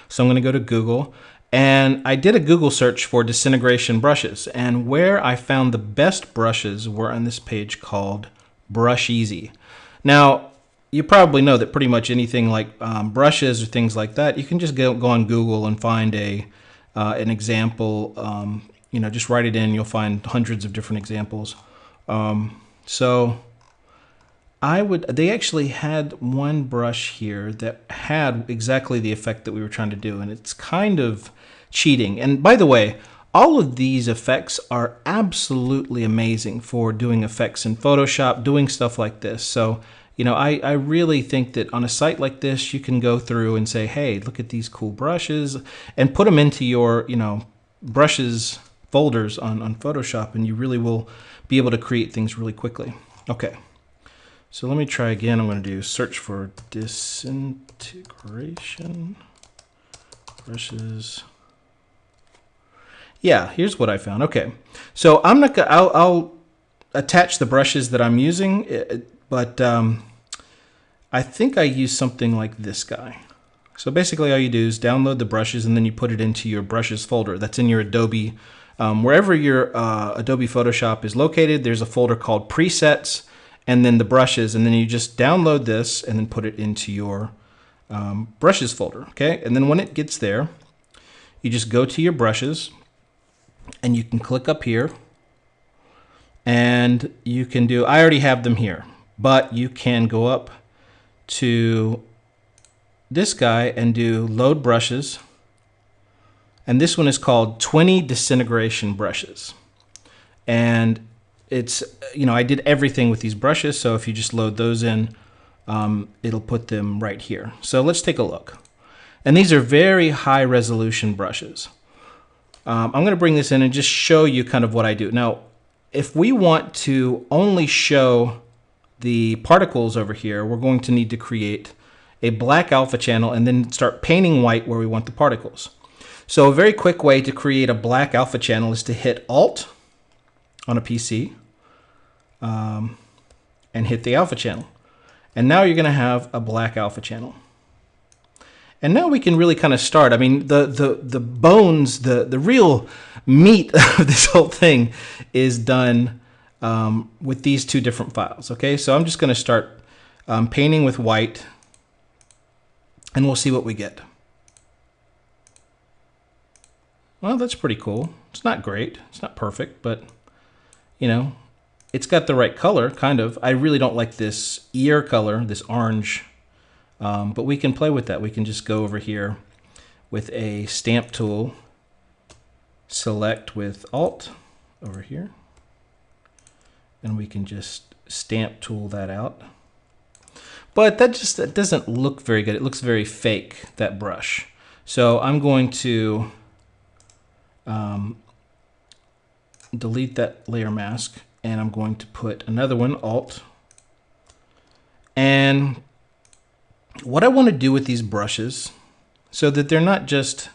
So I'm going to go to Google, and I did a Google search for disintegration brushes, and where I found the best brushes were on this page called Brush Easy. Now, you probably know that pretty much anything like brushes or things like that, you can just go on Google and find an example. Just write it in. You'll find hundreds of different examples. So they actually had one brush here that had exactly the effect that we were trying to do, and it's kind of cheating. And by the way, all of these effects are absolutely amazing for doing effects in Photoshop, doing stuff like this. So, I really think that on a site like this, you can go through and say, hey, look at these cool brushes, and put them into your, brushes folders on Photoshop, and you really will be able to create things really quickly. Okay, so let me try again. I'm going to do search for disintegration brushes. Yeah, here's what I found. Okay, so I'll attach the brushes that I'm using, but I think I use something like this guy. So basically all you do is download the brushes, and then you put it into your brushes folder. That's in your Adobe, wherever your Adobe Photoshop is located, there's a folder called presets, and then the brushes, and then you just download this and then put it into your brushes folder. Okay, and then when it gets there, you just go to your brushes, and you can click up here, and you can do, I already have them here, but you can go up to this guy and do load brushes, and this one is called 20 disintegration brushes. And it's, I did everything with these brushes, so if you just load those in, it'll put them right here. So let's take a look. And these are very high resolution brushes. I'm going to bring this in and just show you kind of what I do. Now, if we want to only show the particles over here, we're going to need to create a black alpha channel and then start painting white where we want the particles. So a very quick way to create a black alpha channel is to hit Alt on a PC and hit the alpha channel. And now you're going to have a black alpha channel. And now we can really kind of start. I mean, the bones, the real meat of this whole thing is done with these two different files. Okay, so I'm just going to start painting with white, and we'll see what we get. Well, that's pretty cool. It's not great. It's not perfect, but, it's got the right color, kind of. I really don't like this ear color, this orange. But we can play with that. We can just go over here with a stamp tool, select with Alt over here, and we can just stamp tool that out. But that doesn't look very good. It looks very fake, that brush. So I'm going to delete that layer mask, and I'm going to put another one, Alt. And what I want to do with these brushes, so that they're not just,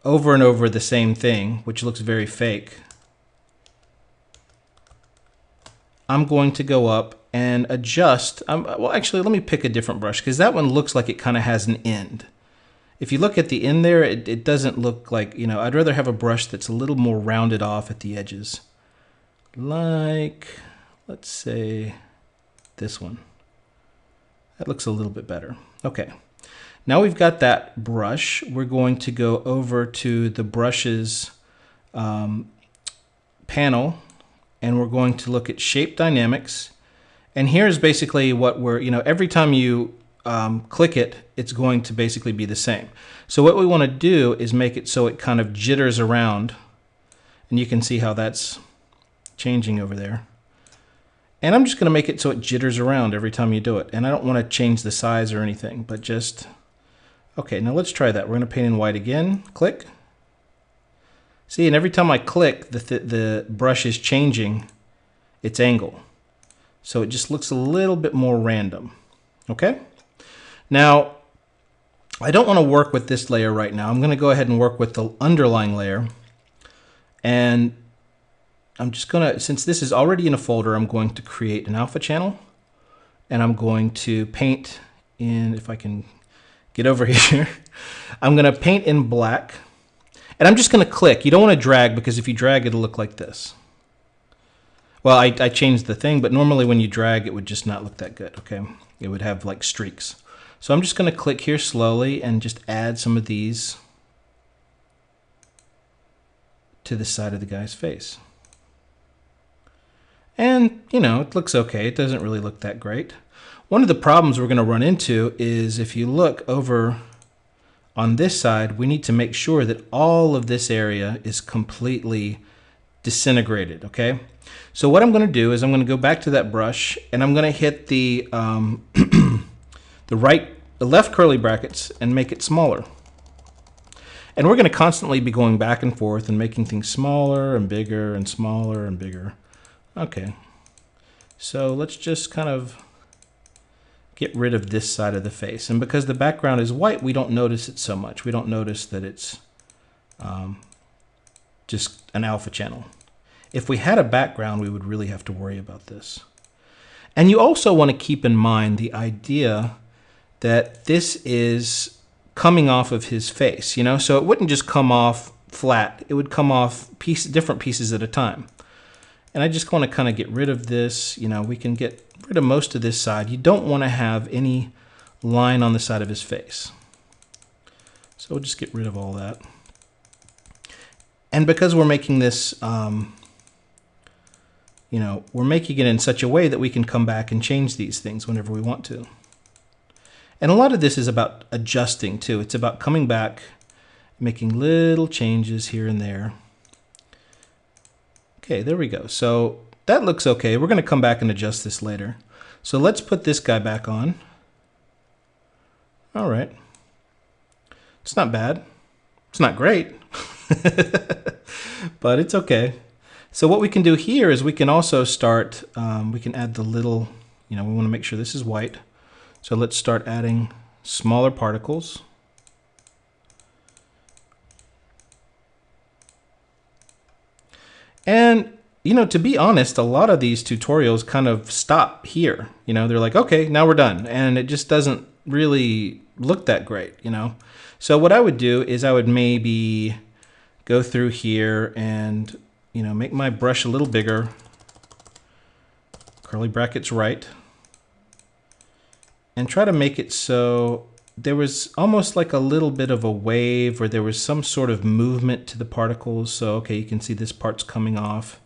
over and over the same thing, which looks very fake, I'm going to go up and adjust. Well, actually, let me pick a different brush, because that one looks like it kind of has an end. If you look at the end there, it doesn't look like, I'd rather have a brush that's a little more rounded off at the edges. Like, let's say this one. That looks a little bit better. Okay, now we've got that brush. We're going to go over to the brushes panel, and we're going to look at shape dynamics. And here's basically what we're, every time you click it, it's going to basically be the same. So what we want to do is make it so it kind of jitters around, and you can see how that's changing over there. And I'm just going to make it so it jitters around every time you do it. And I don't want to change the size or anything, but just, okay, now let's try that. We're going to paint in white again, click. See, and every time I click, the brush is changing its angle. So it just looks a little bit more random, okay? Now, I don't want to work with this layer right now. I'm going to go ahead and work with the underlying layer. And I'm just going to, since this is already in a folder, I'm going to create an alpha channel, and I'm going to paint in, if I can get over here. I'm going to paint in black. And I'm just going to click. You don't want to drag, because if you drag, it'll look like this. Well, I changed the thing, but normally when you drag, it would just not look that good, okay? It would have like streaks. So I'm just going to click here slowly and just add some of these to the side of the guy's face. And, you know, it looks okay. It doesn't really look that great. One of the problems we're going to run into is if you look over on this side, we need to make sure that all of this area is completely disintegrated, okay? So what I'm going to do is I'm going to go back to that brush and I'm going to hit the the left curly brackets and make it smaller. And we're going to constantly be going back and forth and making things smaller and bigger and smaller and bigger. Okay, so let's just kind of get rid of this side of the face. And because the background is white, we don't notice it so much. We don't notice that it's just an alpha channel. If we had a background, we would really have to worry about this. And you also want to keep in mind the idea that this is coming off of his face, you know? So it wouldn't just come off flat. It would come off different pieces at a time. And I just want to kind of get rid of this. You know, we can get rid of most of this side. You don't want to have any line on the side of his face. So we'll just get rid of all that. And because we're making this, you know, we're making it in such a way that we can come back and change these things whenever we want to. And a lot of this is about adjusting too. It's about coming back, making little changes here and there. Okay, there we go. So that looks okay. We're going to come back and adjust this later. So let's put this guy back on. All right. It's not bad. It's not great, but it's okay. So what we can do here is we can also start, we can add the little, you know, we want to make sure this is white. So let's start adding smaller particles. And, you know, to be honest, a lot of these tutorials kind of stop here. You know, they're like, okay, now we're done. And it just doesn't really look that great, you know. So what I would do is I would maybe go through here and, you know, make my brush a little bigger. Curly brackets right. And try to make it so there was almost like a little bit of a wave, or there was some sort of movement to the particles. So, okay, you can see this part's coming off.